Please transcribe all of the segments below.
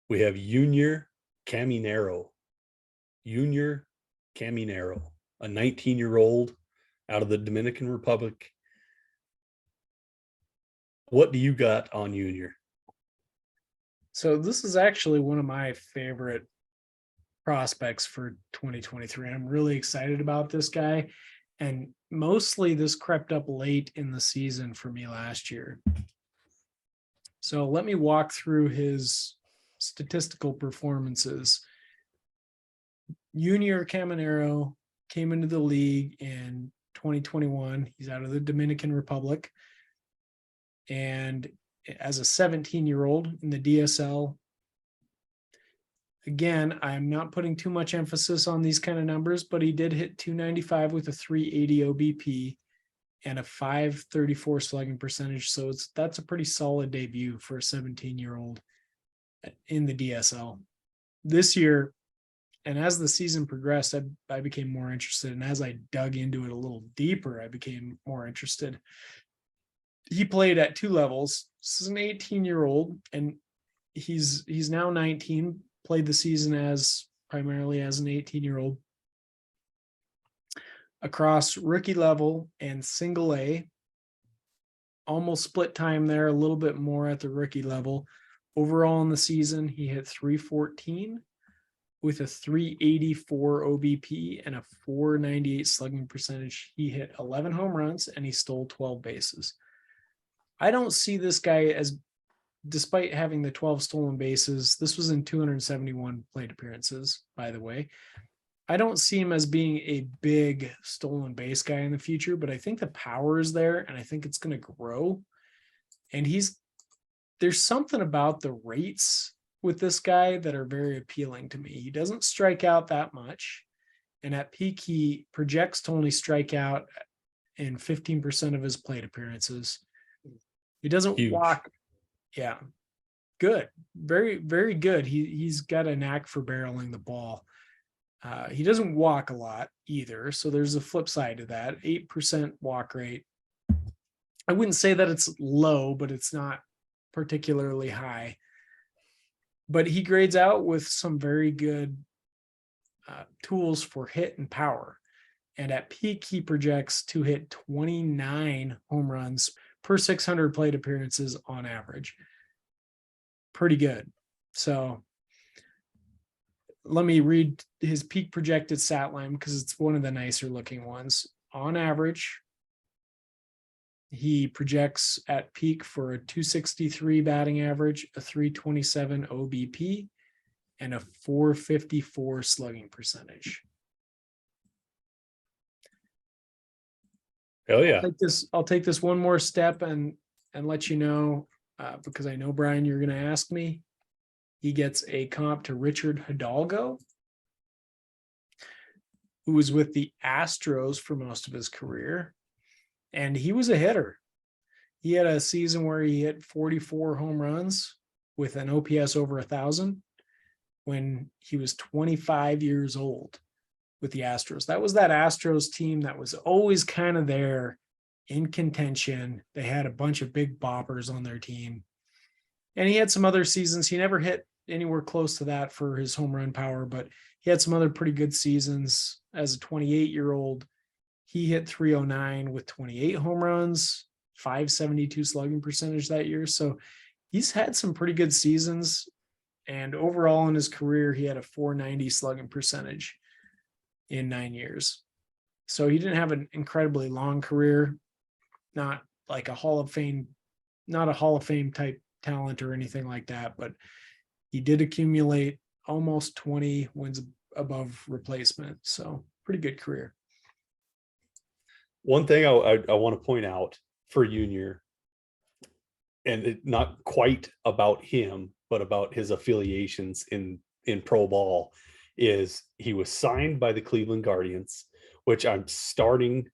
We have Junior Caminero. Junior Caminero, a 19-year-old out of the Dominican Republic. What do you got on Junior? So this is actually one of my favorite prospects for 2023. I'm really excited about this guy. And mostly this crept up late in the season for me last year. So let me walk through his statistical performances. Junior Caminero came into the league in 2021. He's out of the Dominican Republic. And as a 17-year-old in the DSL, again, I'm not putting too much emphasis on these kind of numbers, but he did hit 295 with a 380 OBP and a 534 slugging percentage. So that's a pretty solid debut for a 17-year-old in the DSL. This year, and as the season progressed, I became more interested. And as I dug into it a little deeper, I became more interested. He played at two levels. This is an 18-year-old, and he's now 19, played the season primarily as an 18-year-old. Across rookie level and single A, almost split time there, a little bit more at the rookie level. Overall in the season, he hit 314 with a 384 OBP and a 498 slugging percentage. He hit 11 home runs and he stole 12 bases. I don't see this guy as, despite having the 12 stolen bases, this was in 271 plate appearances, by the way. I don't see him as being a big stolen base guy in the future, but I think the power is there and I think it's going to grow. And there's something about the rates with this guy that are very appealing to me. He doesn't strike out that much. And at peak, he projects to only strike out in 15% of his plate appearances. He doesn't walk. Yeah. Good. Very, very good. He's got a knack for barreling the ball. He doesn't walk a lot either. So there's a flip side to that. 8% walk rate. I wouldn't say that it's low, but it's not particularly high. But he grades out with some very good tools for hit and power. And at peak, he projects to hit 29 home runs per 600 plate appearances on average. Pretty good. So let me read his peak projected Statline because it's one of the nicer looking ones. On average, he projects at peak for a 263 batting average, a 327 OBP, and a 454 slugging percentage. Hell yeah. I'll take this one more step and let you know, because I know, Brian, you're going to ask me. He gets a comp to Richard Hidalgo, who was with the Astros for most of his career. And he was a hitter. He had a season where he hit 44 home runs with an OPS over 1,000 when he was 25 years old with the Astros. That was that Astros team that was always kind of there in contention. They had a bunch of big boppers on their team. And he had some other seasons. He never hit anywhere close to that for his home run power, but he had some other pretty good seasons. As a 28-year-old, he hit 309 with 28 home runs, 572 slugging percentage that year. So he's had some pretty good seasons. And overall in his career, he had a 490 slugging percentage in 9 years. So he didn't have an incredibly long career, not like a Hall of Fame type talent or anything like that, but he did accumulate almost 20 wins above replacement. So pretty good career. One thing I want to point out for Junior, and it, not quite about him, but about his affiliations in pro ball, is he was signed by the Cleveland Guardians, which I'm starting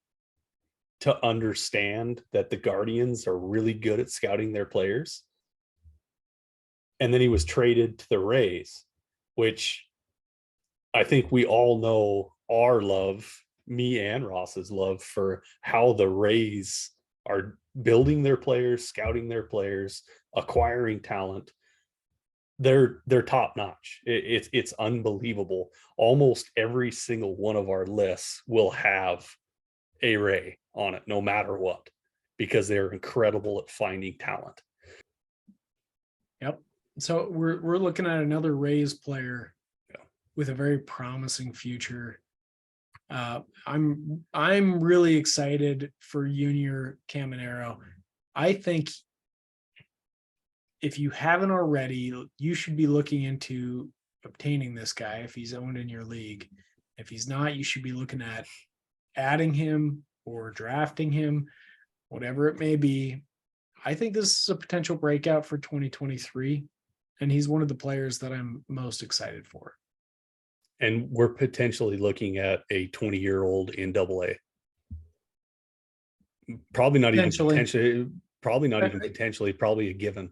to understand that the Guardians are really good at scouting their players. And then he was traded to the Rays, which I think we all know our love, me and Ross's love, for how the Rays are building their players, scouting their players, acquiring talent. they're top notch. It's unbelievable. Almost every single one of our lists will have a Ray on it, no matter what, because they're incredible at finding talent. Yep. So we're looking at another Rays player with a very promising future. I'm really excited for Junior Caminero. I think if you haven't already, you should be looking into obtaining this guy if he's owned in your league. If he's not, you should be looking at adding him or drafting him, whatever it may be. I think this is a potential breakout for 2023, and he's one of the players that I'm most excited for. And we're potentially looking at a 20-year-old in AA. Probably not even potentially, probably not even potentially, probably a given.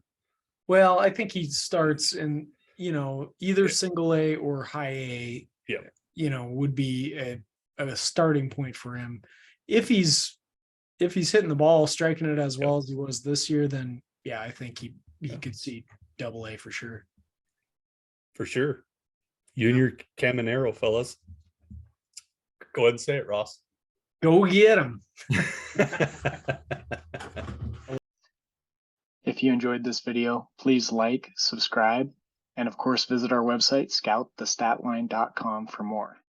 Well, I think he starts in, either single A or high A, would be a starting point for him. If he's hitting the ball, striking it as well as he was this year, then yeah, I think he could see AA for sure. For sure. Junior Caminero, fellas. Go ahead and say it, Ross. Go get him. If you enjoyed this video, please like, subscribe, and of course visit our website, scoutthestatline.com for more.